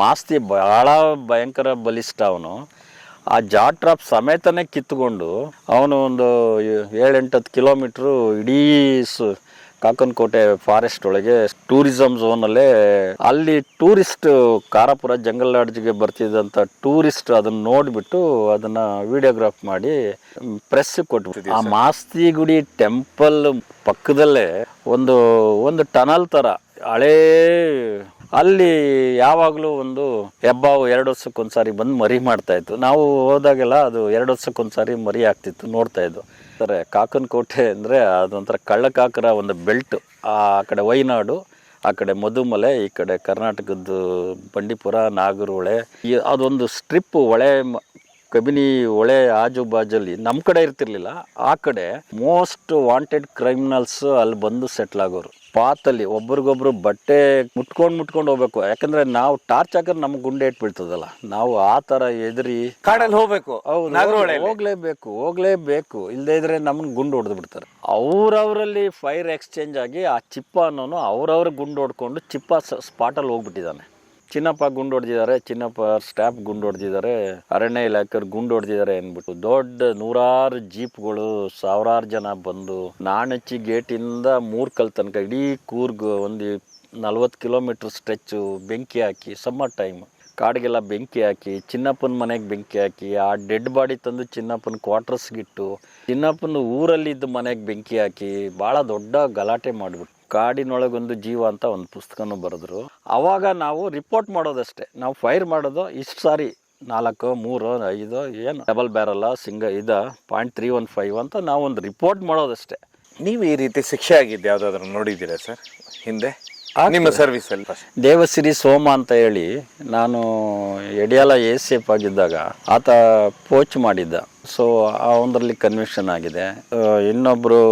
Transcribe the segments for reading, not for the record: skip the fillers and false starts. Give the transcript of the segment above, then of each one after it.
ಮಾಸ್ತಿ ಭಾಳ ಭಯಂಕರ ಬಲಿಷ್ಠ ಅವನು. ಆ ಜಾ ಟ್ರಾಪ್ ಸಮೇತನೇ ಕಿತ್ಕೊಂಡು ಅವನು ಒಂದು 7-8 ಕಿಲೋಮೀಟ್ರು ಇಡೀ ಕಾಕನಕೋಟೆ ಫಾರೆಸ್ಟ್ ಒಳಗೆ ಟೂರಿಸಂ ಝೋನಲ್ಲೇ ಅಲ್ಲಿ ಟೂರಿಸ್ಟ್ ಕಾರಾಪುರ ಜಂಗಲ್ ಲಾಡ್ಜ್ಗೆ ಬರ್ತಿದ್ದಂಥ ಟೂರಿಸ್ಟ್ ಅದನ್ನ ನೋಡಿಬಿಟ್ಟು ಅದನ್ನ ವಿಡಿಯೋಗ್ರಾಫ್ ಮಾಡಿ ಪ್ರೆಸ್ ಕೊಟ್ಬಿಟ್ಟು ಆ ಮಾಸ್ತಿ ಗುಡಿ ಟೆಂಪಲ್ ಪಕ್ಕದಲ್ಲೇ ಒಂದು ಟನಲ್ ಥರ ಹಳೇ ಅಲ್ಲಿ ಯಾವಾಗಲೂ ಒಂದು ಹೆಬ್ಬಾವು 2 ವರ್ಷಕ್ಕೊಂದ್ಸಾರಿ ಬಂದು ಮರಿ ಮಾಡ್ತಾ ಇತ್ತು. ನಾವು ಹೋದಾಗೆಲ್ಲ ಅದು 2 ವರ್ಷಕ್ಕೊಂದ್ಸಾರಿ ಮರಿ ಆಗ್ತಿತ್ತು, ನೋಡ್ತಾ ಇದ್ದು. ಅಂದರೆ ಕಾಕನಕೋಟೆ ಅಂದರೆ ಅದೊಂಥರ ಕಳ್ಳಕಾಕರ ಒಂದು ಬೆಲ್ಟ್. ಆ ಕಡೆ ವೈನಾಡು, ಆ ಕಡೆ ಮಧುಮಲೆ, ಈ ಕಡೆ ಕರ್ನಾಟಕದ್ದು ಬಂಡೀಪುರ, ನಾಗರಹೊಳೆ, ಅದೊಂದು ಸ್ಟ್ರಿಪ್ ಹೊಳೆ, ಕಬಿನಿ ಹೊಳೆ ಆಜು ಬಾಜಲ್ಲಿ ನಮ್ಮ ಕಡೆ ಇರ್ತಿರ್ಲಿಲ್ಲ. ಆ ಕಡೆ ಮೋಸ್ಟ್ ವಾಂಟೆಡ್ ಕ್ರಿಮಿನಲ್ಸ್ ಅಲ್ಲಿ ಬಂದು ಸೆಟ್ಲ್ ಆಗೋರು. ಪಾತಲ್ಲಿ ಒಬ್ರಿಗೊಬ್ರು ಬಟ್ಟೆ ಮುಟ್ಕೊಂಡು ಹೋಗ್ಬೇಕು. ಯಾಕಂದ್ರೆ ನಾವು ಟಾರ್ಚ್ ಹಾಕಿದ್ರೆ ನಮ್ಗೆ ಗುಂಡೆ ಇಟ್ಬಿಡ್ತದಲ್ಲ, ನಾವು ಆ ತರ ಎದುರಿ ಕಾಡಲ್ಲಿ ಹೋಗ್ಬೇಕು. ಹೋಗ್ಲೇಬೇಕು ಇಲ್ಲದೆ ಇದ್ರೆ ನಮ್ಮನ್ನ ಗುಂಡು ಹೊಡೆದು ಬಿಡ್ತಾರೆ. ಅವ್ರವರಲ್ಲಿ ಫೈರ್ ಎಕ್ಸ್ಚೇಂಜ್ ಆಗಿ ಆ ಚಿಪ್ಪ ಅನ್ನೋನು ಅವ್ರವ್ರ ಗುಂಡು ಹೊಡ್ಕೊಂಡು ಚಿಪ್ಪ ಸ್ಪಾಟಲ್ಲಿ ಹೋಗ್ಬಿಟ್ಟಿದ್ದಾನೆ. ಚಿನ್ನಪ್ಪ ಗುಂಡು ಹೊಡೆದಿದ್ದಾರೆ, ಚಿನ್ನಪ್ಪ ಸ್ಟಾಫ್ ಗುಂಡು ಹೊಡೆದಿದ್ದಾರೆ, ಅರಣ್ಯ ಇಲಾಖೆಯವ್ರು ಗುಂಡು ಹೊಡೆದಿದ್ದಾರೆ ಅಂದ್ಬಿಟ್ಟು ದೊಡ್ಡ 100 ಜೀಪ್ಗಳು, 1000 ಜನ ಬಂದು ನಾಣಚ್ಚಿ ಗೇಟಿಂದ ಮೂರ್ಕಲ್ ತನಕ ಇಡೀ ಕೂರ್ಗ್ ಒಂದು 40 ಕಿಲೋಮೀಟರ್ ಸ್ಟ್ರೆಚ್ಚು ಬೆಂಕಿ ಹಾಕಿ, ಸಮ್ಮರ್ ಟೈಮ್ ಕಾಡಿಗೆಲ್ಲ ಬೆಂಕಿ ಹಾಕಿ, ಚಿನ್ನಪ್ಪನ ಮನೆಗೆ ಬೆಂಕಿ ಹಾಕಿ, ಆ ಡೆಡ್ ಬಾಡಿ ತಂದು ಚಿನ್ನಪ್ಪನ ಕ್ವಾರ್ಟರ್ಸ್ಗಿಟ್ಟು, ಚಿನ್ನಪ್ಪನ ಊರಲ್ಲಿದ್ದ ಮನೆಗೆ ಬೆಂಕಿ ಹಾಕಿ ಭಾಳ ದೊಡ್ಡ ಗಲಾಟೆ ಮಾಡಿಬಿಟ್ಟು ಕಾಡಿನೊಳಗೊಂದು ಜೀವ ಅಂತ ಒಂದು ಪುಸ್ತಕನೂ ಬರೆದ್ರು. ಅವಾಗ ನಾವು ರಿಪೋರ್ಟ್ ಮಾಡೋದಷ್ಟೇ, ನಾವು ಫೈರ್ ಮಾಡೋದು ಇಷ್ಟು ಸಾರಿ 4, 3, 5 ಏನು ಡಬಲ್ ಬ್ಯಾರಲ್ಲ .315 ಅಂತ ನಾವು ಒಂದು ರಿಪೋರ್ಟ್ ಮಾಡೋದಷ್ಟೇ. ನೀವು ಈ ರೀತಿ ಶಿಕ್ಷೆ ಆಗಿದ್ದು ಯಾವುದಾದ್ರೂ ನೋಡಿದ್ದೀರಾ ಸರ್ ಹಿಂದೆ ನಿಮ್ಮ ಸರ್ವಿಸಲ್ಲಿ? ದೇವಸಿರಿ ಸೋಮ ಅಂತ ಹೇಳಿ, ನಾನು ಎಡಿಯಾಲ ACF ಆಗಿದ್ದಾಗ ಆತ ಪೋಚ್ ಮಾಡಿದ್ದ. ಸೊ ಅವನಲ್ಲಿ ಕನ್ವಿಕ್ಷನ್ ಆಗಿದೆ. ಇನ್ನೊಬ್ರು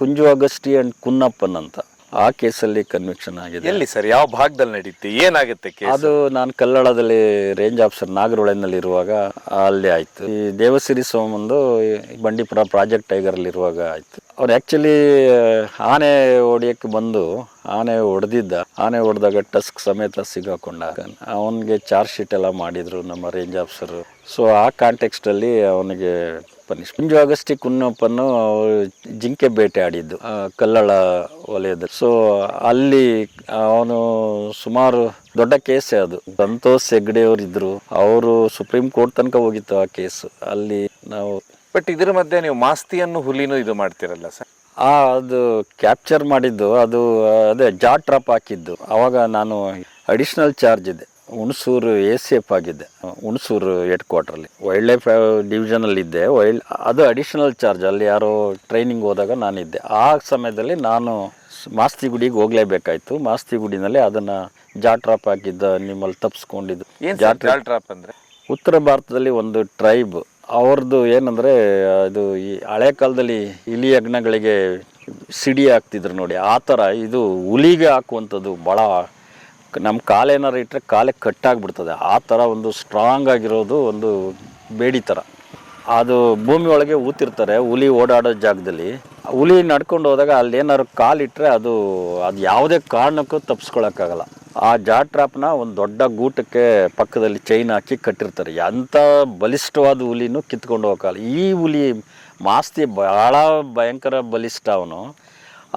ಕುಂಜು ಅಗಸ್ಟಿ ಅಂಡ್ ಕುನ್ನಪ್ಪನ್ ಅಂತ, ಆ ಕೇಸಲ್ಲಿ ಕನ್ವಿಕ್ಷನ್ ಆಗಿದೆ. ಎಲ್ಲಿ ಸರ್, ಯಾವ ಭಾಗದಲ್ಲಿ ನಡೀತಿ, ಏನಾಗುತ್ತೆ ಕೇಸ್? ಅದು ನಾನು ಕಲ್ಲಳದಲ್ಲಿ ರೇಂಜ್ ಆಫೀಸರ್ ನಾಗರಹೊಳೆನಲ್ಲಿ ಇರುವಾಗ ಅಲ್ಲಿ ಆಯ್ತು. ಈ ದೇವಸಿರಿ ಸೋಮಂದು ಬಂಡೀಪುರ ಪ್ರಾಜೆಕ್ಟ್ ಟೈಗರಲ್ಲಿ ಇರುವಾಗ ಆಯ್ತು. ಅವ್ರು ಆ್ಯಕ್ಚುಲಿ ಆನೆ ಹೊಡಿಯೋಕ್ಕೆ ಬಂದು ಆನೆ ಹೊಡೆದಾಗ ಟಸ್ಕ್ ಸಮೇತ ಸಿಗಾಕೊಂಡ. ಅವನಿಗೆ ಚಾರ್ಜ್ ಶೀಟ್ ಎಲ್ಲ ಮಾಡಿದ್ರು ನಮ್ಮ ರೇಂಜ್ ಆಫೀಸರು. ಸೊ ಆ ಕಾಂಟೆಕ್ಸ್ಟಲ್ಲಿ ಅವನಿಗೆ ಪನಿಷ್. ಕುಂಜು ಅಗಸ್ಟಿ ಕುನ್ನಪ್ಪನ್ನು ಜಿಂಕೆ ಬೇಟೆ ಆಡಿದ್ದು ಕಲ್ಲಳ ವಲಯದಲ್ಲಿ. ಸೊ ಅಲ್ಲಿ ಅವನು ಸುಮಾರು ದೊಡ್ಡ ಕೇಸೇ ಅದು. ಸಂತೋಷ್ ಹೆಗ್ಡೆ ಅವರು ಇದ್ರು, ಅವರು ಸುಪ್ರೀಂ ಕೋರ್ಟ್ ತನಕ ಹೋಗಿತ್ತು ಆ ಕೇಸು. ಅಲ್ಲಿ ನಾವು ಬಟ್ ಇದ್ರ ಮಧ್ಯೆ ನೀವು ಮಾಸ್ತಿಯನ್ನು ಹುಲಿನೂ ಇದು ಮಾಡ್ತಿರಲ್ಲ ಸರ್? ಅದು ಕ್ಯಾಪ್ಚರ್ ಮಾಡಿದ್ದು, ಅದು ಅದೇ ಜಾ ಟ್ರಾಪ್ ಹಾಕಿದ್ದು. ಅವಾಗ ನಾನು ಅಡಿಷ್ನಲ್ ಚಾರ್ಜ್ ಇದ್ದೆ, ಹುಣಸೂರು ACF ಆಗಿದ್ದೆ, ಹುಣಸೂರು ಹೆಡ್ ಕ್ವಾರ್ಟ್ರಲ್ಲಿ ವೈಲ್ಡ್ ಲೈಫ್ ಡಿವಿಷನಲ್ಲಿ ಇದ್ದೆ. ಅದು ಅಡಿಷನಲ್ ಚಾರ್ಜ್. ಅಲ್ಲಿ ಯಾರೋ ಟ್ರೈನಿಂಗ್ ಹೋದಾಗ ನಾನಿದ್ದೆ. ಆ ಸಮಯದಲ್ಲಿ ನಾನು ಮಾಸ್ತಿ ಗುಡಿಗೆ ಹೋಗ್ಲೇಬೇಕಾಯ್ತು. ಮಾಸ್ತಿ ಗುಡಿನಲ್ಲಿ ಅದನ್ನು ಜಾ ಟ್ರಾಪ್ ಹಾಕಿದ್ದ ನಿಮ್ಮಲ್ಲಿ ತಪ್ಪಿಸ್ಕೊಂಡಿದ್ದು. ಜಾ ಟ್ರಾಪ್ ಅಂದರೆ ಉತ್ತರ ಭಾರತದಲ್ಲಿ ಒಂದು ಟ್ರೈಬ್, ಅವ್ರದ್ದು ಏನಂದರೆ ಅದು ಈ ಹಳೆ ಕಾಲದಲ್ಲಿ ಇಲಿ ಯಜ್ಞಗಳಿಗೆ ಸಿಡಿ ಹಾಕ್ತಿದ್ರು ನೋಡಿ, ಆ ಥರ ಇದು ಹುಲಿಗೆ ಹಾಕುವಂಥದ್ದು. ಭಾಳ ನಮ್ಮ ಕಾಲೇನಾರು ಇಟ್ಟರೆ ಕಾಲೇ ಕಟ್ಟಾಗ್ಬಿಡ್ತದೆ. ಆ ಥರ ಒಂದು ಸ್ಟ್ರಾಂಗ್ ಆಗಿರೋದು ಒಂದು ಬೇಡಿ ಥರ. ಅದು ಭೂಮಿ ಒಳಗೆ ಊತಿರ್ತಾರೆ ಹುಲಿ ಓಡಾಡೋ ಜಾಗದಲ್ಲಿ. ಹುಲಿ ನಡ್ಕೊಂಡು ಹೋದಾಗ ಅಲ್ಲಿ ಏನಾದ್ರು ಕಾಲಿಟ್ಟರೆ ಅದು ಯಾವುದೇ ಕಾರಣಕ್ಕೂ ತಪ್ಪಿಸ್ಕೊಳಕ್ಕಾಗಲ್ಲ. ಆ ಜಾ ಟ್ರಾಪ್ನ ಒಂದು ದೊಡ್ಡ ಗೂಟಕ್ಕೆ ಪಕ್ಕದಲ್ಲಿ ಚೈನ್ ಹಾಕಿ ಕಟ್ಟಿರ್ತಾರೆ. ಎಂಥ ಬಲಿಷ್ಠವಾದ ಹುಲಿನೂ ಕಿತ್ಕೊಂಡು ಹೋಗಲ್ಲ. ಈ ಹುಲಿ ಮಾಸ್ತಿ ಭಾಳ ಭಯಂಕರ ಬಲಿಷ್ಠ ಅವನು.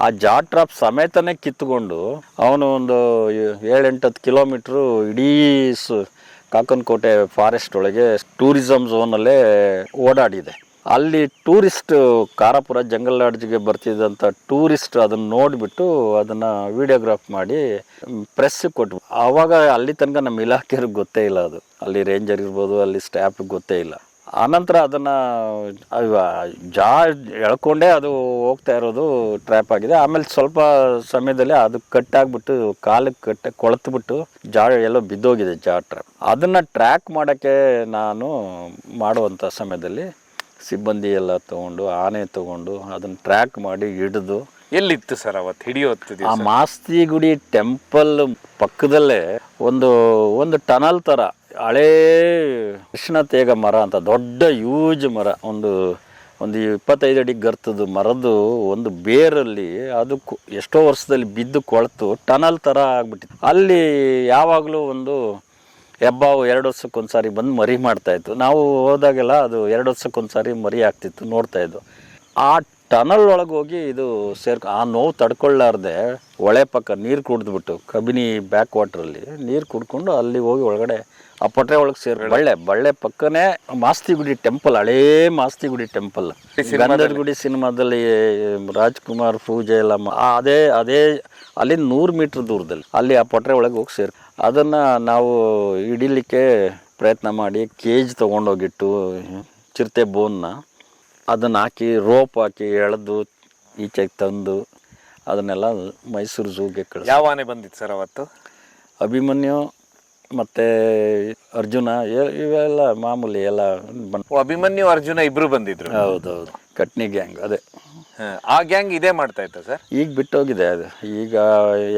ಆ ಜಾ ಟ್ರಾಪ್ ಸಮೇತನೇ ಕಿತ್ಕೊಂಡು ಅವನು ಒಂದು 7-8 ಕಿಲೋಮೀಟ್ರು ಇಡೀ ಕಾಕನಕೋಟೆ ಫಾರೆಸ್ಟ್ ಒಳಗೆ ಟೂರಿಸಂ ಝೋನಲ್ಲೇ ಓಡಾಡಿದೆ. ಅಲ್ಲಿ ಟೂರಿಸ್ಟ್ ಕಾರಾಪುರ ಜಂಗಲ್ ಲಾಡ್ಜ್ಗೆ ಬರ್ತಿದ್ದಂಥ ಟೂರಿಸ್ಟ್ ಅದನ್ನು ನೋಡಿಬಿಟ್ಟು ಅದನ್ನು ವಿಡಿಯೋಗ್ರಾಫ್ ಮಾಡಿ ಪ್ರೆಸ್ ಕೊಟ್ಟು, ಆವಾಗ ಅಲ್ಲಿ ತನಕ ನಮ್ಮ ಇಲಾಖೆಯವ್ರಿಗೆ ಗೊತ್ತೇ ಇಲ್ಲ. ಅದು ಅಲ್ಲಿ ರೇಂಜರ್ ಇರ್ಬೋದು, ಅಲ್ಲಿ ಸ್ಟಾಫ್ಗೆ ಗೊತ್ತೇ ಇಲ್ಲ. ಆನಂತರ ಅದನ್ನು ಜಾ ಎಳ್ಕೊಂಡೇ ಅದು ಹೋಗ್ತಾ ಇರೋದು ಟ್ರ್ಯಾಪ್ ಆಗಿದೆ. ಆಮೇಲೆ ಸ್ವಲ್ಪ ಸಮಯದಲ್ಲಿ ಅದು ಕಟ್ಟಾಗ್ಬಿಟ್ಟು ಕಾಲಕ್ಕೆ ಕೊಳೆತ್ಬಿಟ್ಟು ಜಾ ಎಲ್ಲೋ ಬಿದ್ದೋಗಿದೆ ಜಾ ಟ್ರ್ಯಾಪ್. ಅದನ್ನು ಟ್ರ್ಯಾಕ್ ಮಾಡೋಕ್ಕೆ ನಾನು ಮಾಡುವಂಥ ಸಮಯದಲ್ಲಿ ಸಿಬ್ಬಂದಿ ಎಲ್ಲ ತೊಗೊಂಡು, ಆನೆ ತೊಗೊಂಡು ಅದನ್ನು ಟ್ರ್ಯಾಕ್ ಮಾಡಿ ಹಿಡಿದು. ಎಲ್ಲಿತ್ತು ಸರ್ ಅವತ್ತು ಹಿಡಿಯೋತ್ತು? ಆ ಮಾಸ್ತಿ ಗುಡಿ ಟೆಂಪಲ್ ಪಕ್ಕದಲ್ಲೇ ಒಂದು ಟನಲ್ ಥರ ಹಳೇ ಕೃಷ್ಣ ತೇಗ ಮರ ಅಂತ ದೊಡ್ಡ ಯೂಜ್ ಮರ, ಒಂದು 25 ಅಡಿ ಗರ್ತದ ಮರದ್ದು ಒಂದು ಬೇರಲ್ಲಿ ಅದು ಎಷ್ಟೋ ವರ್ಷದಲ್ಲಿ ಬಿದ್ದು ಕೊಳೆತು ಟನಲ್ ಥರ ಆಗ್ಬಿಟ್ಟಿತ್ತು. ಅಲ್ಲಿ ಯಾವಾಗಲೂ ಒಂದು ಹೆಬ್ಬಾವು 2 ವರ್ಷಕ್ಕೊಂದ್ಸಾರಿ ಬಂದು ಮರಿ ಮಾಡ್ತಾಯಿತ್ತು. ನಾವು ಹೋದಾಗೆಲ್ಲ ಅದು 2 ವರ್ಷಕ್ಕೊಂದ್ಸಾರಿ ಮರಿ ಆಗ್ತಿತ್ತು, ನೋಡ್ತಾ ಇದ್ದು. ಆ ಟನಲ್ ಒಳಗೆ ಹೋಗಿ ಇದು ಆ ನೋವು ತಡ್ಕೊಳ್ಳಾರ್ದೆ ಹೊಳೆ ಪಕ್ಕ ನೀರು ಕುಡಿದ್ಬಿಟ್ಟು ಕಬಿನಿ ಬ್ಯಾಕ್ ವಾಟ್ರಲ್ಲಿ ನೀರು ಕುಡ್ಕೊಂಡು ಅಲ್ಲಿ ಹೋಗಿ ಒಳಗಡೆ ಆ ಪೊಟ್ರೆ ಒಳಗೆ ಬಳ್ಳೆ ಪಕ್ಕನೇ ಮಾಸ್ತಿಗುಡಿ ಟೆಂಪಲ್, ಹಳೇ ಮಾಸ್ತಿಗುಡಿ ಟೆಂಪಲ್, ಗಂಧದ ಗುಡಿ ಸಿನಿಮಾದಲ್ಲಿ ರಾಜ್ಕುಮಾರ್ ಪೂಜೆ ಎಲ್ಲ ಅದೇ ಅಲ್ಲಿಂದ 100 ಮೀಟ್ರ್ ದೂರದಲ್ಲಿ ಅಲ್ಲಿ ಆ ಪೊಟ್ರೆ ಒಳಗೆ ಹೋಗಿ ಅದನ್ನು ನಾವು ಹಿಡಿಲಿಕ್ಕೆ ಪ್ರಯತ್ನ ಮಾಡಿ ಕೇಜ್ ತೊಗೊಂಡೋಗಿಟ್ಟು ಚಿರತೆ ಬೋನ್ನ ಅದನ್ನು ಹಾಕಿ ರೋಪ್ ಹಾಕಿ ಎಳೆದು ಈಚೆಗೆ ತಂದು ಅದನ್ನೆಲ್ಲ ಮೈಸೂರು ಝೂಗೆ ಕಳಿಸಿ. ಯಾವ ಆನೆ ಬಂದಿತ್ತು ಸರ್ ಅವತ್ತು? ಅಭಿಮನ್ಯು ಮತ್ತು ಅರ್ಜುನ ಇವೆಲ್ಲ ಮಾಮೂಲಿ ಎಲ್ಲ ಅಭಿಮನ್ಯು ಅರ್ಜುನ ಇಬ್ರು ಬಂದಿದ್ರು. ಹೌದೌದು, ಕಟ್ನಿ ಗ್ಯಾಂಗ್ ಅದೇ. ಆ ಗ್ಯಾಂಗ್ ಇದೇ ಮಾಡ್ತಾ ಇತ್ತ ಸರ್? ಈಗ ಬಿಟ್ಟೋಗಿದೆ ಅದು, ಈಗ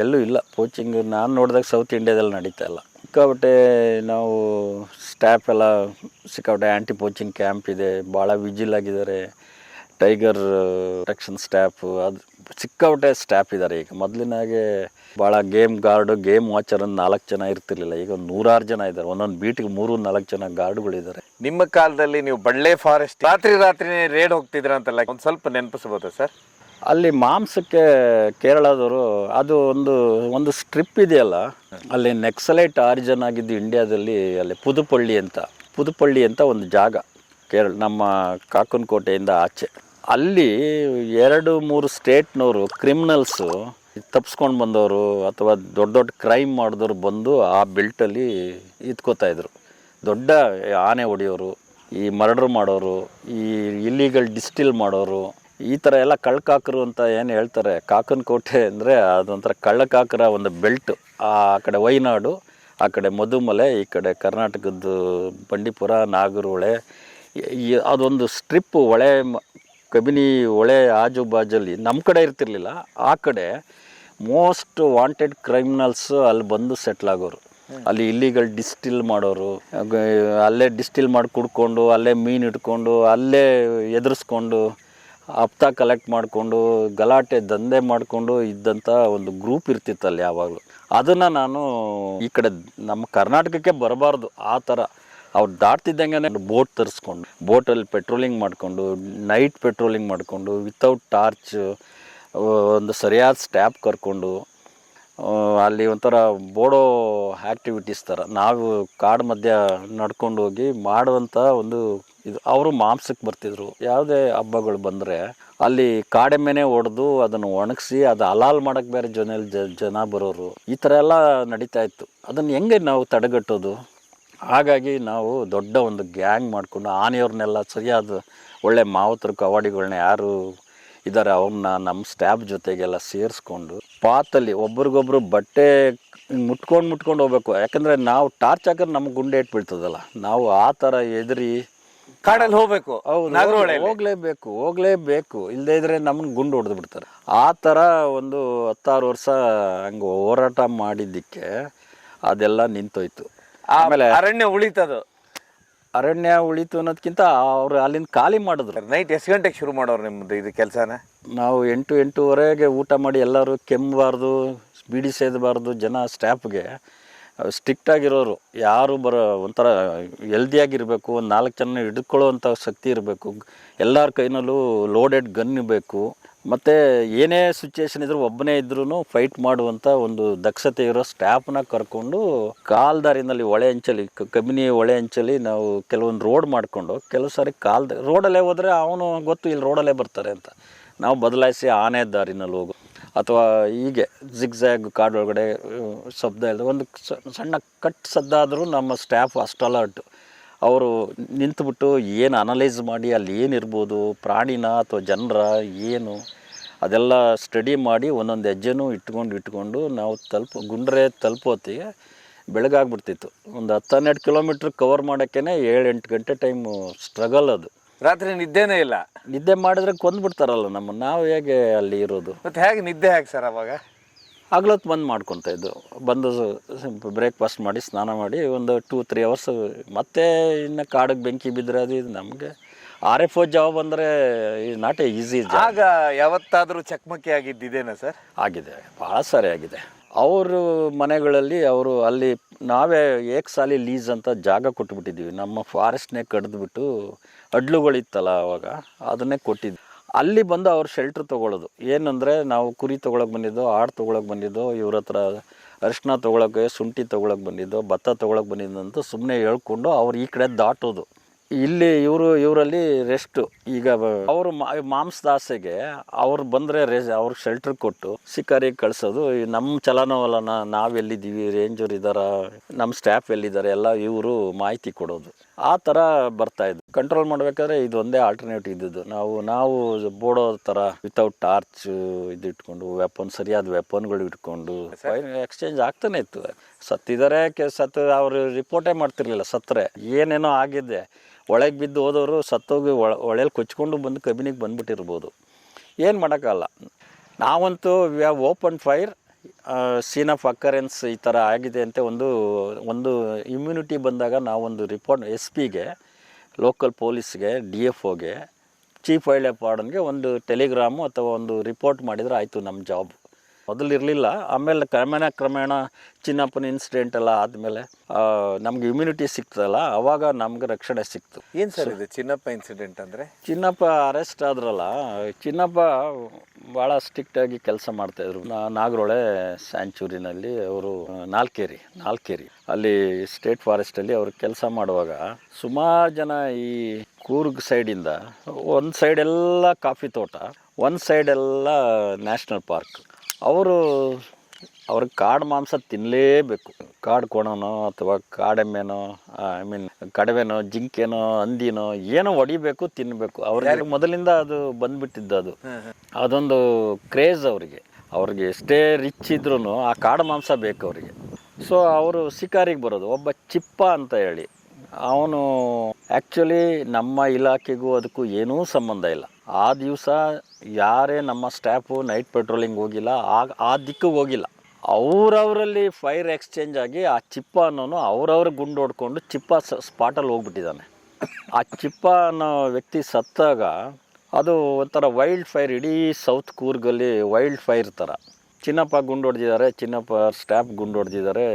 ಎಲ್ಲೂ ಇಲ್ಲ ಪೋಚಿಂಗ್. ನಾನು ನೋಡಿದಾಗ ಸೌತ್ ಇಂಡಿಯಾದಲ್ಲಿ ನಡೀತಾ ಇಲ್ಲ. ಸಿಕ್ಕಾಪಟ್ಟೆ ನಾವು ಸ್ಟಾಫ್ ಎಲ್ಲ ಸಿಕ್ಕಾಪಟ್ಟೆ ಆ್ಯಂಟಿ ಪೋಚಿಂಗ್ ಕ್ಯಾಂಪ್ ಇದೆ, ಭಾಳ ವಿಜಿಲ್ ಆಗಿದ್ದಾರೆ. ಟೈಗರ್ ಪ್ರೊಟೆಕ್ಷನ್ ಸ್ಟಾಫ್ ಅದು ಸಿಕ್ಕಾಪಟ್ಟೆ ಸ್ಟಾಫ್ ಇದ್ದಾರೆ. ಈಗ ಮೊದಲಿನಾಗೆ ಭಾಳ ಗೇಮ್ ಗಾರ್ಡು, ಗೇಮ್ ವಾಚರ್ ಅಂತ 4 ಜನ ಇರ್ತಿರ್ಲಿಲ್ಲ. ಈಗ 100 ಜನ ಇದ್ದಾರೆ. ಒಂದೊಂದು ಬೀಟಿಗೆ 3-4 ಜನ ಗಾರ್ಡುಗಳಿದ್ದಾರೆ. ನಿಮ್ಮ ಕಾಲದಲ್ಲಿ ನೀವು ಬಳ್ಳೆ ಫಾರೆಸ್ಟ್ ರಾತ್ರಿನೇ ರೇಡ್ ಹೋಗ್ತಿದ್ರ ಅಂತಲ್ಲ, ಒಂದು ಸ್ವಲ್ಪ ನೆನಪಿಸ್ಬೋದಾ ಸರ್? ಅಲ್ಲಿ ಮಾಂಸಕ್ಕೆ ಕೇರಳದವರು ಅದು ಒಂದು ಸ್ಟ್ರಿಪ್ ಇದೆಯಲ್ಲ, ಅಲ್ಲಿ ನೆಕ್ಸಲೈಟ್ ಆರಿಜನ್ ಆಗಿದ್ದು ಇಂಡಿಯಾದಲ್ಲಿ, ಅಲ್ಲಿ ಪುದುಪಳ್ಳಿ ಅಂತ ಒಂದು ಜಾಗ, ನಮ್ಮ ಕಾಕನಕೋಟೆಯಿಂದ ಆಚೆ. ಅಲ್ಲಿ 2-3 ಸ್ಟೇಟ್ನವರು ಕ್ರಿಮಿನಲ್ಸು ತಪ್ಪಿಸ್ಕೊಂಡು ಬಂದವರು ಅಥವಾ ದೊಡ್ಡ ದೊಡ್ಡ ಕ್ರೈಮ್ ಮಾಡಿದವರು ಬಂದು ಆ ಬೆಲ್ಟಲ್ಲಿ ಇದ್ಕೋತಾಯಿದ್ರು. ದೊಡ್ಡ ಆನೆ ಹೊಡೆಯೋರು, ಈ ಮರ್ಡರ್ ಮಾಡೋರು, ಈ ಇಲ್ಲೀಗಲ್ ಡಿಸ್ಟಿಲ್ ಮಾಡೋರು, ಈ ಥರ ಎಲ್ಲ ಕಳ್ಳಕಾಕರು ಅಂತ ಏನು ಹೇಳ್ತಾರೆ. ಕಾಕನಕೋಟೆ ಅಂದರೆ ಅದೊಂಥರ ಕಳ್ಳಕಾಕರ ಒಂದು ಬೆಲ್ಟ್. ಆ ಕಡೆ ವೈನಾಡು, ಆ ಕಡೆ ಮಧುಮಲೆ, ಈ ಕಡೆ ಕರ್ನಾಟಕದ್ದು ಬಂಡೀಪುರ, ನಾಗರಹೊಳೆ, ಅದೊಂದು ಸ್ಟ್ರಿಪ್ಪು ಹೊಳೆ, ಕಬಿನಿ ಹೊಳೆ ಆಜು ಬಾಜಲ್ಲಿ ನಮ್ಮ ಕಡೆ ಇರ್ತಿರ್ಲಿಲ್ಲ. ಆ ಕಡೆ ಮೋಸ್ಟ್ ವಾಂಟೆಡ್ ಕ್ರಿಮಿನಲ್ಸ್ ಅಲ್ಲಿ ಬಂದು ಸೆಟ್ಲ್ ಆಗೋರು. ಅಲ್ಲಿ ಇಲ್ಲಿಗಲ್ ಡಿಸ್ಟಿಲ್ ಮಾಡೋರು, ಅಲ್ಲೇ ಡಿಸ್ಟಿಲ್ ಮಾಡಿ ಕುಡ್ಕೊಂಡು, ಅಲ್ಲೇ ಮೀನು ಇಟ್ಕೊಂಡು, ಅಲ್ಲೇ ಎದುರಿಸ್ಕೊಂಡು, ಹಪ್ತ ಕಲೆಕ್ಟ್ ಮಾಡಿಕೊಂಡು, ಗಲಾಟೆ ದಂಧೆ ಮಾಡಿಕೊಂಡು ಇದ್ದಂಥ ಒಂದು ಗ್ರೂಪ್ ಇರ್ತಿತ್ತಲ್ಲಿ ಯಾವಾಗಲೂ. ಅದನ್ನು ನಾನು ಈ ಕಡೆ ನಮ್ಮ ಕರ್ನಾಟಕಕ್ಕೆ ಬರಬಾರ್ದು ಆ ಥರ ಅವ್ರು ದಾಟ್ತಿದ್ದಂಗೆ ಬೋಟ್ ತರಿಸ್ಕೊಂಡು, ಬೋಟಲ್ಲಿ ಪೆಟ್ರೋಲಿಂಗ್ ಮಾಡಿಕೊಂಡು, ನೈಟ್ ಪೆಟ್ರೋಲಿಂಗ್ ಮಾಡಿಕೊಂಡು, ವಿತೌಟ್ ಟಾರ್ಚ್, ಒಂದು ಸರಿಯಾದ ಸ್ಟ್ಯಾಪ್ ಕರ್ಕೊಂಡು, ಅಲ್ಲಿ ಒಂಥರ ಬೋಡೋ ಆ್ಯಕ್ಟಿವಿಟೀಸ್ ಥರ ನಾವು ಕಾಡು ಮಧ್ಯ ನಡ್ಕೊಂಡು ಹೋಗಿ ಮಾಡುವಂಥ ಒಂದು ಇದು. ಅವರು ಮಾಂಸಕ್ಕೆ ಬರ್ತಿದ್ರು. ಯಾವುದೇ ಹಬ್ಬಗಳು ಬಂದರೆ ಅಲ್ಲಿ ಕಾಡೆಮ್ಮೆನೇ ಹೊಡೆದು ಅದನ್ನು ಒಣಗಿಸಿ ಅದು ಹಲಾಲ್ ಮಾಡೋಕ್ಕೆ ಬೇರೆ ಜನ ಬರೋರು. ಈ ಥರ ಎಲ್ಲ ನಡೀತಾ ಇತ್ತು. ಅದನ್ನು ಹೆಂಗೆ ನಾವು ತಡೆಗಟ್ಟೋದು? ಹಾಗಾಗಿ ನಾವು ದೊಡ್ಡ ಒಂದು ಗ್ಯಾಂಗ್ ಮಾಡಿಕೊಂಡು ಆನೆಯವ್ರನ್ನೆಲ್ಲ ಸರಿಯಾದ ಒಳ್ಳೆ ಮಾವತರು ಕವಾಡಿಗಳನ್ನ ಯಾರು ಇದ್ದಾರೆ ಅವ್ರನ್ನ ನಮ್ಮ ಸ್ಟಾಫ್ ಜೊತೆಗೆಲ್ಲ ಸೇರಿಸ್ಕೊಂಡು ಪಾತಲ್ಲಿ ಒಬ್ರಿಗೊಬ್ರು ಬಟ್ಟೆ ಮುಟ್ಕೊಂಡು ಹೋಗ್ಬೇಕು. ಯಾಕಂದರೆ ನಾವು ಟಾರ್ಚ್ ಹಾಕಿದ್ರೆ ನಮ್ಗೆ ಗುಂಡೆ ಇಟ್ಟು ಬೀಳ್ತದಲ್ಲ, ನಾವು ಆ ಥರ ಎದುರಿ ಕಾಡಲ್ಲಿ ಹೋಗ್ಬೇಕು. ಹೋಗ್ಲೇಬೇಕು ಇಲ್ಲದೇ ಇದ್ರೆ ನಮ್ಮನ್ನು ಗುಂಡು ಹೊಡೆದು ಬಿಡ್ತಾರೆ. ಆ ಥರ ಒಂದು 10-6 ವರ್ಷ ಹಂಗೆ ಹೋರಾಟ ಮಾಡಿದ್ದಕ್ಕೆ ಅದೆಲ್ಲ ನಿಂತೋಯ್ತು. ಆಮೇಲೆ ಅರಣ್ಯ ಉಳಿತು ಅನ್ನೋದಕ್ಕಿಂತ ಅವ್ರು ಅಲ್ಲಿಂದ ಖಾಲಿ ಮಾಡಿದ್ರು. ನೈಟ್ ಎಷ್ಟು ಗಂಟೆಗೆ ಶುರು ಮಾಡೋರು ನಿಮ್ಮದು ಇದು ಕೆಲಸನ? ನಾವು 8-8:30 ಊಟ ಮಾಡಿ ಎಲ್ಲರೂ ಕೆಮ್ಮಬಾರ್ದು, ಬೀಡಿ ಸೇದಬಾರ್ದು. ಸ್ಟಾಫ್ಗೆ ಸ್ಟ್ರಿಕ್ಟಾಗಿರೋರು, ಯಾರು ಒಂಥರ ಹೆಲ್ದಿಯಾಗಿರಬೇಕು, ಒಂದು 4 ಜನ ಹಿಡ್ಕೊಳ್ಳೋವಂಥ ಶಕ್ತಿ ಇರಬೇಕು, ಎಲ್ಲರ ಕೈನಲ್ಲೂ ಲೋಡೆಡ್ ಗನ್ ಬೇಕು, ಮತ್ತು ಏನೇ ಸಿಚುವೇಶನ್ ಇದ್ರೂ ಒಬ್ಬನೇ ಇದ್ರೂ ಫೈಟ್ ಮಾಡುವಂಥ ಒಂದು ದಕ್ಷತೆ ಇರೋ ಸ್ಟಾಫ್ನ ಕರ್ಕೊಂಡು ಕಾಲ್ದಾರಿನಲ್ಲಿ ಹೊಳೆ ಅಂಚಲ್ಲಿ, ಕಬಿನಿ ಹೊಳೆ ಅಂಚಲ್ಲಿ ನಾವು ಕೆಲವೊಂದು ರೋಡ್ ಮಾಡಿಕೊಂಡು ಕೆಲವು ಸಾರಿ ರೋಡಲ್ಲೇ ಹೋದರೆ ಅವನು ಗೊತ್ತು ಇಲ್ಲಿ ರೋಡಲ್ಲೇ ಬರ್ತಾರೆ ಅಂತ ನಾವು ಬದಲಾಯಿಸಿ ಆನೆ ದಾರಿನಲ್ಲಿ ಹೋಗು, ಅಥವಾ ಹೀಗೆ ಜಿಗ್ಜ್ಯಾಗ್ ಕಾಡೊಳಗಡೆ ಶಬ್ದ ಇಲ್ಲದೆ ಒಂದು ಸಣ್ಣ ಕಟ್ ಸದ್ದಾದರೂ ನಮ್ಮ ಸ್ಟಾಫ್ ಅಷ್ಟು ಅಲರ್ಟ್. ಅವರು ನಿಂತುಬಿಟ್ಟು ಏನು ಅನಲೈಸ್ ಮಾಡಿ ಅಲ್ಲಿ ಏನಿರ್ಬೋದು, ಪ್ರಾಣಿನ ಅಥವಾ ಜನರ ಏನು ಅದೆಲ್ಲ ಸ್ಟಡಿ ಮಾಡಿ ಒಂದೊಂದು ಹೆಜ್ಜೆನೂ ಇಟ್ಕೊಂಡು ನಾವು ಗುಂಡ್ರೆ ತಲುಪೋತ್ತಿಗೆ ಬೆಳಗಾಗ್ಬಿಡ್ತಿತ್ತು. ಒಂದು 10-12 ಕಿಲೋಮೀಟ್ರ್ ಕವರ್ ಮಾಡೋಕ್ಕೇ 7-8 ಗಂಟೆ ಟೈಮು ಸ್ಟ್ರಗಲ್. ಅದು ರಾತ್ರಿ ನಿದ್ದೆನೇ ಇಲ್ಲ. ನಿದ್ದೆ ಮಾಡಿದ್ರೆ ಕೊಂದ್ಬಿಡ್ತಾರಲ್ಲ ನಮ್ಮನ್ನು, ನಾವು ಹೇಗೆ ಅಲ್ಲಿ ಇರೋದು? ಮತ್ತು ಹೇಗೆ ನಿದ್ದೆ ಹೇಗೆ ಸರ್ ಅವಾಗ? ಆಗ್ಲೊತ್ತು ಬಂದು ಮಾಡ್ಕೊತಾಯಿದ್ದು, ಬಂದು ಬ್ರೇಕ್ಫಾಸ್ಟ್ ಮಾಡಿ ಸ್ನಾನ ಮಾಡಿ ಒಂದು 2-3 ಅವರ್ಸ್, ಮತ್ತೆ ಇನ್ನು ಕಾಡಿಗೆ ಬೆಂಕಿ ಬಿದ್ದರೆ ಅದು ಇದು ನಮಗೆ RFO ಜಾಬ್ ಅಂದರೆ ನಾಟ್ ಈಸಿ. ಆಗ ಯಾವತ್ತಾದರೂ ಚಕಮಕಿ ಆಗಿದ್ದೇನಾ ಸರ್? ಆಗಿದೆ, ಭಾಳ ಸಾರಿ ಆಗಿದೆ. ಅವರು ಮನೆಗಳಲ್ಲಿ ಅವರು ಅಲ್ಲಿ ನಾವೇ ಏಕ್ಸಾಲಿ ಲೀಸ್ ಅಂತ ಜಾಗ ಕೊಟ್ಬಿಟ್ಟಿದ್ದೀವಿ. ನಮ್ಮ ಫಾರೆಸ್ಟ್ನೇ ಕಡಿದ್ಬಿಟ್ಟು ಅಡ್ಲುಗಳಿತ್ತಲ್ಲ ಅವಾಗ ಅದನ್ನೇ ಕೊಟ್ಟಿದ್ವಿ. ಅಲ್ಲಿ ಬಂದು ಅವ್ರು ಶೆಲ್ಟ್ರ್ ತೊಗೊಳ್ಳೋದು. ಏನಂದರೆ ನಾವು ಕುರಿ ತೊಗೊಳಕ್ಕೆ ಬಂದಿದ್ದೋ, ಆಡು ತೊಗೊಳಕ್ಕೆ ಬಂದಿದ್ದೋ, ಇವ್ರ ಹತ್ರ ಅರಿಶಿನ ತೊಗೊಳಕ್ಕೆ, ಶುಂಠಿ ತೊಗೊಳಕ್ಕೆ ಬಂದಿದ್ದೋ, ಭತ್ತ ತೊಗೊಳಕ್ಕೆ ಬಂದಿದ್ದಂತ ಸುಮ್ಮನೆ ಹೇಳ್ಕೊಂಡು ಅವ್ರು ಈ ಕಡೆ ದಾಟೋದು. ಇಲ್ಲಿ ಇವರಲ್ಲಿ ರೆಸ್ಟು. ಈಗ ಅವರು ಮಾಂಸದ ಆಸೆಗೆ ಅವ್ರು ಬಂದರೆ ಅವ್ರಿಗೆ ಶೆಲ್ಟ್ರ್ ಕೊಟ್ಟು ಶಿಕಾರಿಗೆ ಕಳಿಸೋದು. ನಮ್ಮ ಚಲನವಲನ ನಾವೆಲ್ಲಿದ್ದೀವಿ, ರೇಂಜರ್ ಇದ್ದಾರ, ನಮ್ಮ ಸ್ಟಾಫ್ ಎಲ್ಲಿದ್ದಾರೆ ಎಲ್ಲ ಇವರು ಮಾಹಿತಿ ಕೊಡೋದು. ಆ ಥರ ಬರ್ತಾಯಿದ್ದು. ಕಂಟ್ರೋಲ್ ಮಾಡಬೇಕಾದ್ರೆ ಇದೊಂದೇ ಆಲ್ಟರ್ನೇಟಿವ್ ಇದ್ದದ್ದು. ನಾವು ಬೋಡೋ ಥರ ವಿತೌಟ್ ಟಾರ್ಚ್ ಇಟ್ಕೊಂಡು ಸರಿಯಾದ ವೆಪನ್ಗಳು ಇಟ್ಕೊಂಡು ಎಕ್ಸ್ಚೇಂಜ್ ಆಗ್ತಾನೆ ಇತ್ತು. ಸತ್ತಿದ್ದಾರೆ ಅವರು ರಿಪೋರ್ಟೇ ಮಾಡ್ತಿರ್ಲಿಲ್ಲ. ಸತ್ತರೆ ಏನೇನೋ ಆಗಿದೆ, ಒಳಗೆ ಬಿದ್ದು ಹೋದವರು ಸತ್ತೋಗಿ ಒಳೆಯಲ್ಲಿ ಕೊಚ್ಕೊಂಡು ಬಂದು ಕಬಿನಿಗೆ ಬಂದುಬಿಟ್ಟಿರ್ಬೋದು. ಏನು ಮಾಡೋಕ್ಕಲ್ಲ. ನಾವಂತೂ we have open fire, scene of occurrence ಈ ಥರ ಆಗಿದೆ ಅಂತ ಒಂದು ಇಮ್ಯುನಿಟಿ ಬಂದಾಗ ನಾವೊಂದು ರಿಪೋರ್ಟ್ SP ಗೆ, ಲೋಕಲ್ ಪೊಲೀಸ್ಗೆ, DFOಗೆ, ಚೀಫ್ ವೈಲ್ಡ್ ಲೈಫ್ ವಾರ್ಡನ್ಗೆ ಒಂದು ಟೆಲಿಗ್ರಾಮು ಅಥವಾ ಒಂದು ರಿಪೋರ್ಟ್ ಮಾಡಿದರೆ ಆಯಿತು ನಮ್ಮ ಜಾಬ್. ಮೊದಲು ಇರಲಿಲ್ಲ. ಆಮೇಲೆ ಕ್ರಮೇಣ ಚಿನ್ನಪ್ಪನ ಇನ್ಸಿಡೆಂಟ್ ಎಲ್ಲ ಆದಮೇಲೆ ನಮ್ಗೆ ಇಮ್ಯುನಿಟಿ ಸಿಕ್ತಲ್ಲ, ಅವಾಗ ನಮ್ಗೆ ರಕ್ಷಣೆ ಸಿಕ್ತು. ಏನು ಸರ್ ಇದು ಚಿನ್ನಪ್ಪ ಇನ್ಸಿಡೆಂಟ್ ಅಂದರೆ? ಚಿನ್ನಪ್ಪ ಅರೆಸ್ಟ್ ಆದ್ರಲ್ಲ, ಚಿನ್ನಪ್ಪ ಭಾಳ ಸ್ಟ್ರಿಕ್ಟಾಗಿ ಕೆಲಸ ಮಾಡ್ತಾಯಿದ್ರು. ನಾಗರೊಳೆ ಸ್ಯಾಂಚುರಿನಲ್ಲಿ ಅವರು ನಾಲ್ಕೇರಿ ಅಲ್ಲಿ ಸ್ಟೇಟ್ ಫಾರೆಸ್ಟಲ್ಲಿ ಅವರು ಕೆಲಸ ಮಾಡುವಾಗ ಸುಮಾರು ಜನ ಈ ಕೂರ್ಗ್ ಸೈಡಿಂದ ಒಂದು ಸೈಡೆಲ್ಲ ಕಾಫಿ ತೋಟ, ಒಂದು ಸೈಡೆಲ್ಲ ನ್ಯಾಷನಲ್ ಪಾರ್ಕ್. ಅವ್ರಿಗೆ ಕಾಡು ಮಾಂಸ ತಿನ್ನಲೇಬೇಕು. ಕಾಡು ಕೋಣನೋ ಅಥವಾ ಕಾಡೆಮ್ಮೆನೋ, ಕಡವೆನೋ, ಜಿಂಕೆನೋ, ಹಂದಿನೋ ಏನೋ ಹೊಡಿಬೇಕು, ತಿನ್ನಬೇಕು. ಅವ್ರಿಗೆ ಮೊದಲಿಂದ ಅದು ಬಂದ್ಬಿಟ್ಟಿದ್ದು. ಅದೊಂದು ಕ್ರೇಜ್ ಅವ್ರಿಗೆ ಎಷ್ಟೇ ರಿಚ್ ಇದ್ರೂ ಆ ಕಾಡು ಮಾಂಸ ಬೇಕು ಅವರಿಗೆ. ಸೊ ಅವರು ಶಿಕಾರಿಗೆ ಬರೋದು. ಒಬ್ಬ ಚಿಪ್ಪ ಅಂತ ಹೇಳಿ, ಅವನು ಆ್ಯಕ್ಚುಲಿ ನಮ್ಮ ಇಲಾಖೆಗೂ ಅದಕ್ಕೂ ಏನೂ ಸಂಬಂಧ ಇಲ್ಲ. ಆ ದಿವಸ ಯಾರೇ ನಮ್ಮ ಸ್ಟಾಫು ನೈಟ್ ಪೆಟ್ರೋಲಿಂಗ್ ಹೋಗಿಲ್ಲ, ಆ ದಿಕ್ಕಿಗೆ ಹೋಗಿಲ್ಲ. ಅವರವರಲ್ಲಿ ಫೈರ್ ಎಕ್ಸ್ಚೇಂಜ್ ಆಗಿ ಆ ಚಿಪ್ಪ ಅನ್ನೋನು ಅವ್ರವ್ರ ಗುಂಡು ಹೊಡ್ಕೊಂಡು ಚಿಪ್ಪ ಸ್ಪಾಟಲ್ಲಿ ಹೋಗ್ಬಿಟ್ಟಿದ್ದಾನೆ. ಆ ಚಿಪ್ಪ ಅನ್ನೋ ವ್ಯಕ್ತಿ ಸತ್ತಾಗ ಅದು ಒಂಥರ ವೈಲ್ಡ್ ಫೈರ್, ಇಡೀ ಸೌತ್ ಕೂರ್ಗಲ್ಲಿ ವೈಲ್ಡ್ ಫೈರ್ ಥರ. ಚಿನ್ನಪ್ಪ ಗುಂಡು ಹೊಡೆದಿದ್ದಾರೆ, ಚಿನ್ನಪ್ಪ ಸ್ಟಾಫ್ ಗುಂಡು ಹೊಡೆದಿದ್ದಾರೆ,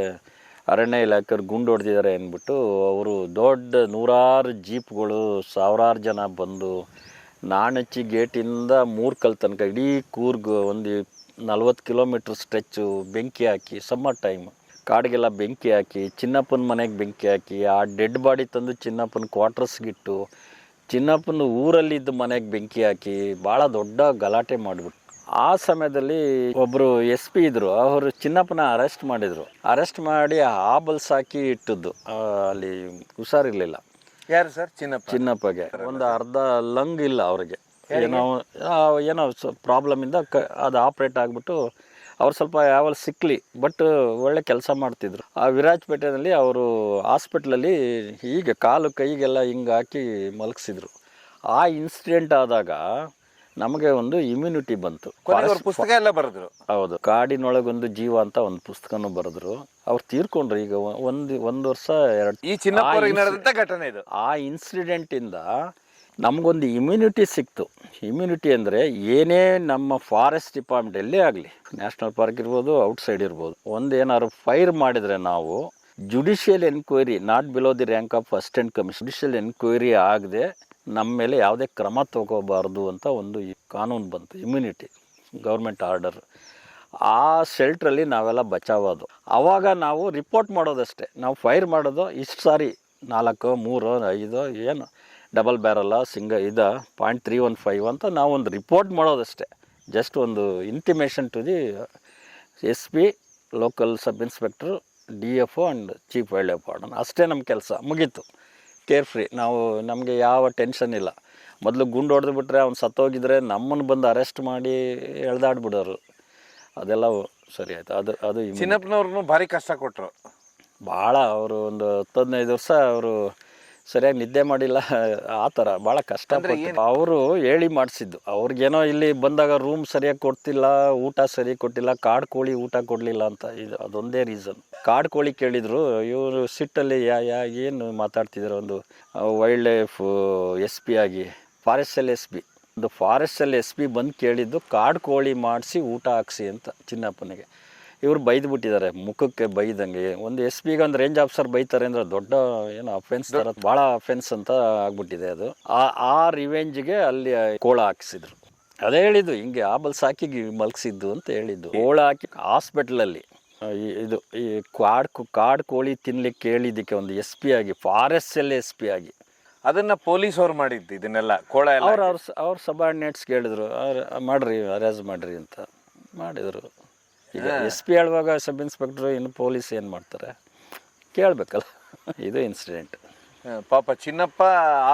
ಅರಣ್ಯ ಇಲಾಖೆಯವ್ರು ಗುಂಡು ಹೊಡೆದಿದ್ದಾರೆ ಅಂದ್ಬಿಟ್ಟು ಅವರು ದೊಡ್ಡ 100 ಜೀಪ್ಗಳು, 1000 ಜನ ಬಂದು ನಾಣಚ್ಚಿ ಗೇಟಿಂದ ಮೂರ್ಕಲ್ ತನಕ ಇಡೀ ಕೂರ್ಗ್ ಒಂದು 40 ಕಿಲೋಮೀಟ್ರ್ ಸ್ಟ್ರೆಚ್ಚು ಬೆಂಕಿ ಹಾಕಿ, ಸಮ್ಮರ್ ಟೈಮ್ ಕಾಡಿಗೆಲ್ಲ ಬೆಂಕಿ ಹಾಕಿ, ಚಿನ್ನಪ್ಪನ ಮನೆಗೆ ಬೆಂಕಿ ಹಾಕಿ, ಆ ಡೆಡ್ ಬಾಡಿ ತಂದು ಚಿನ್ನಪ್ಪನ ಕ್ವಾರ್ಟರ್ಸ್ಗಿಟ್ಟು, ಚಿನ್ನಪ್ಪನ ಊರಲ್ಲಿದ್ದ ಮನೆಗೆ ಬೆಂಕಿ ಹಾಕಿ ಭಾಳ ದೊಡ್ಡ ಗಲಾಟೆ ಮಾಡಿಬಿಟ್ಟು. ಆ ಸಮಯದಲ್ಲಿ ಒಬ್ಬರು SP ಇದ್ದರು, ಅವರು ಚಿನ್ನಪ್ಪನ ಅರೆಸ್ಟ್ ಮಾಡಿದರು. ಅರೆಸ್ಟ್ ಮಾಡಿ ಹಾಬಲ್ಸ್ ಹಾಕಿ ಇಟ್ಟದ್ದು. ಅಲ್ಲಿ ಹುಷಾರಿರಲಿಲ್ಲ. ಯಾರು ಸರ್? ಚಿನ್ನಪ್ಪಗೆ ಒಂದು ಅರ್ಧ ಲಂಗ್ ಇಲ್ಲ ಅವ್ರಿಗೆ. ಏನೋ ಪ್ರಾಬ್ಲಮಿಂದ ಅದು ಆಪ್ರೇಟ್ ಆಗಿಬಿಟ್ಟು ಅವ್ರು ಸ್ವಲ್ಪ ಯಾವಲ್ಲಿ ಸಿಕ್ಕಲಿ, ಬಟ್ ಒಳ್ಳೆ ಕೆಲಸ ಮಾಡ್ತಿದ್ರು. ಆ ವಿರಾಜಪೇಟೆಯಲ್ಲಿ ಅವರು ಹಾಸ್ಪಿಟ್ಲಲ್ಲಿ ಹೀಗೆ ಕಾಲು ಕೈಗೆಲ್ಲ ಹಿಂಗೆ ಹಾಕಿ ಮಲಗಿಸಿದ್ರು. ಆ ಇನ್ಸಿಡೆಂಟ್ ಆದಾಗ ನಮಗೆ ಒಂದು ಇಮ್ಯುನಿಟಿ ಬಂತು. ಪುಸ್ತಕ ಎಲ್ಲ ಬರೆದ್ರು. ಹೌದು, ಕಾಡಿನೊಳಗೊಂದು ಜೀವ ಅಂತ ಒಂದು ಪುಸ್ತಕನೂ ಬರೆದ್ರು. ಅವ್ರು ತೀರ್ಕೊಂಡ್ರು ಈಗ ಒಂದು ವರ್ಷ 2 ಘಟನೆ ಇದು. ಆ ಇನ್ಸಿಡೆಂಟಿಂದ ನಮಗೊಂದು ಇಮ್ಯುನಿಟಿ ಸಿಕ್ತು. ಇಮ್ಯುನಿಟಿ ಅಂದರೆ ಏನೇ ನಮ್ಮ ಫಾರೆಸ್ಟ್ ಡಿಪಾರ್ಟ್ಮೆಂಟ್ ಎಲ್ಲೇ ಆಗಲಿ, ನ್ಯಾಷನಲ್ ಪಾರ್ಕ್ ಇರ್ಬೋದು, ಔಟ್ಸೈಡ್ ಇರ್ಬೋದು, ಏನಾದ್ರು ಫೈರ್ ಮಾಡಿದರೆ ನಾವು judicial enquiry not below the rank of assistant commissioner, judicial enquiry ಆಗದೆ ನಮ್ಮ ಮೇಲೆ ಯಾವುದೇ ಕ್ರಮ ತಗೋಬಾರ್ದು ಅಂತ ಒಂದು ಕಾನೂನು ಬಂತು. Immunity government order. ಆ ಶೆಲ್ಟ್ರಲ್ಲಿ ನಾವೆಲ್ಲ ಬಚಾವೋದು. ಆವಾಗ ನಾವು ರಿಪೋರ್ಟ್ ಮಾಡೋದಷ್ಟೇ. ನಾವು ಫೈರ್ ಮಾಡೋದು ಇಷ್ಟು ಸಾರಿ 4, 3, 5 ಏನು ಡಬಲ್ ಬ್ಯಾರಲ್ಲ, .315 ಅಂತ ನಾವು ಒಂದು ರಿಪೋರ್ಟ್ ಮಾಡೋದಷ್ಟೇ. ಜಸ್ಟ್ ಒಂದು intimation to the SP, local sub inspector, DFO and chief wildlife warden. ಅಷ್ಟೇ ನಮ್ಮ ಕೆಲಸ ಮುಗೀತು. Carefree. ನಮಗೆ ಯಾವ ಟೆನ್ಷನ್ ಇಲ್ಲ. ಮೊದಲು ಗುಂಡು ಹೊಡೆದು ಬಿಟ್ಟರೆ ಅವ್ನು ಸತ್ತೋಗಿದ್ರೆ ನಮ್ಮನ್ನು ಬಂದು ಅರೆಸ್ಟ್ ಮಾಡಿ ಎಳ್ದಾಡ್ಬಿಡೋರು. ಅದೆಲ್ಲ ಸರಿ ಆಯಿತು. ಅದು ಚಿನ್ನಪ್ಪನವ್ರನ್ನು ಭಾರಿ ಕಷ್ಟ ಕೊಟ್ಟರು. ಭಾಳ ಅವರು ಒಂದು 10-15 ವರ್ಷ ಅವರು ಸರಿಯಾಗಿ ನಿದ್ದೆ ಮಾಡಿಲ್ಲ. ಆ ಥರ ಭಾಳ ಕಷ್ಟಪಟ್ಟು ಅವರು ಹೇಳಿ ಮಾಡಿಸಿದ್ದು. ಅವ್ರಿಗೇನೋ ಇಲ್ಲಿ ಬಂದಾಗ ರೂಮ್ ಸರಿಯಾಗಿ ಕೊಡ್ತಿಲ್ಲ, ಊಟ ಸರಿ ಕೊಟ್ಟಿಲ್ಲ, ಕಾಡು ಕೋಳಿ ಊಟ ಕೊಡಲಿಲ್ಲ ಅಂತ. ಇದು ಅದೊಂದೇ ರೀಸನ್. ಕಾಡು ಕೋಳಿ ಕೇಳಿದರು. ಇವರು ಸಿಟ್ಟಲ್ಲಿ ಏನು ಮಾತಾಡ್ತಿದ್ರು. ಒಂದು ವೈಲ್ಡ್ ಲೈಫ್ SP ಆಗಿ ಫಾರೆಸ್ಟಲ್ಲಿ ಫಾರೆಸ್ಟಲ್ಲಿ SP ಬಂದು ಕೇಳಿದ್ದು ಕಾಡು ಕೋಳಿ ಮಾಡಿಸಿ ಊಟ ಹಾಕ್ಸಿ ಅಂತ ಚಿನ್ನಪ್ಪನಿಗೆ. ಇವ್ರು ಬೈದು ಬಿಟ್ಟಿದ್ದಾರೆ, ಮುಖಕ್ಕೆ ಬೈದಂಗೆ. ಒಂದು ಎಸ್ ಪಿಗೆ ಒಂದು ರೇಂಜ್ ಆಫೀಸರ್ ಬೈತಾರೆ ಅಂದರೆ ದೊಡ್ಡ ಏನು ಅಫೆನ್ಸ್ ಥರ, ಭಾಳ ಅಫೆನ್ಸ್ ಅಂತ ಆಗ್ಬಿಟ್ಟಿದೆ ಅದು. ಆ ರಿವೆಂಜ್ಗೆ ಅಲ್ಲಿ ಕೋಳ ಹಾಕಿಸಿದ್ರು. ಅದೇ ಹೇಳಿದ್ದು, ಹಿಂಗೆ ಆಬಲ್ ಸಾಕಿ ಮಲಗಿಸಿದ್ದು ಅಂತ ಹೇಳಿದ್ದು. ಕೋಳ ಹಾಕಿ ಹಾಸ್ಪಿಟ್ಲಲ್ಲಿ ಇದು ಈ ಕಾಡು ಕೋಳಿ ತಿನ್ಲಿಕ್ಕೆ ಹೇಳಿದ್ದಕ್ಕೆ ಒಂದು ಎಸ್ ಪಿ ಆಗಿ, ಫಾರೆಸ್ಟಲ್ಲೇ ಎಸ್ ಪಿ ಆಗಿ, ಅದನ್ನ ಪೊಲೀಸ್ ಅವ್ರು ಮಾಡಿದ್ದು ಇದನ್ನೆಲ್ಲ ಕೋಳ ಎಲ್ಲ ಅವ್ರ ಸಬಾರ್ಡಿನೇಟ್ಸ್ ಕೇಳಿದ್ರು, ಮಾಡ್ರಿ ಅರೇಂಜ್ ಮಾಡ್ರಿ ಅಂತ ಮಾಡಿದರು. ಈಗ ಎಸ್ ಪಿ ಹೇಳುವಾಗ ಸಬ್ ಇನ್ಸ್ಪೆಕ್ಟ್ರು ಇನ್ನು ಪೊಲೀಸ್ ಏನು ಮಾಡ್ತಾರೆ ಕೇಳಬೇಕಲ್ಲ. ಇದು ಇನ್ಸಿಡೆಂಟ್. ಪಾಪ ಚಿನ್ನಪ್ಪ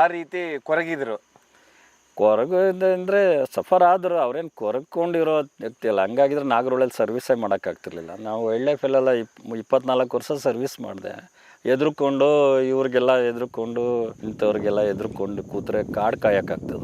ಆ ರೀತಿ ಕೊರಗಿದ್ರು. ಕೊರಗೋದಂದರೆ ಸಫರ್ ಆದರು, ಅವ್ರೇನು ಕೊರಕೊಂಡಿರೋ ವ್ಯಕ್ತಿ ಅಲ್ಲ. ಹಂಗಾಗಿದ್ರೆ ನಾಗರಹೊಳೆಯಲ್ಲಿ ಸರ್ವಿಸೇ ಮಾಡೋಕ್ಕಾಗ್ತಿರ್ಲಿಲ್ಲ. ನಾವು ಎಳ್ಳೆಫೆಲ್ಲ 24 ವರ್ಷ ಸರ್ವಿಸ್ ಮಾಡಿದೆ. ಎದ್ರುಕೊಂಡು ಇವ್ರಿಗೆಲ್ಲ ಎದ್ರುಕೊಂಡು ಇಂಥವ್ರಿಗೆಲ್ಲ ಎದ್ರುಕೊಂಡು ಕೂತ್ರೆ ಕಾಡು ಕಾಯೋಕ್ಕಾಗ್ತದೆ.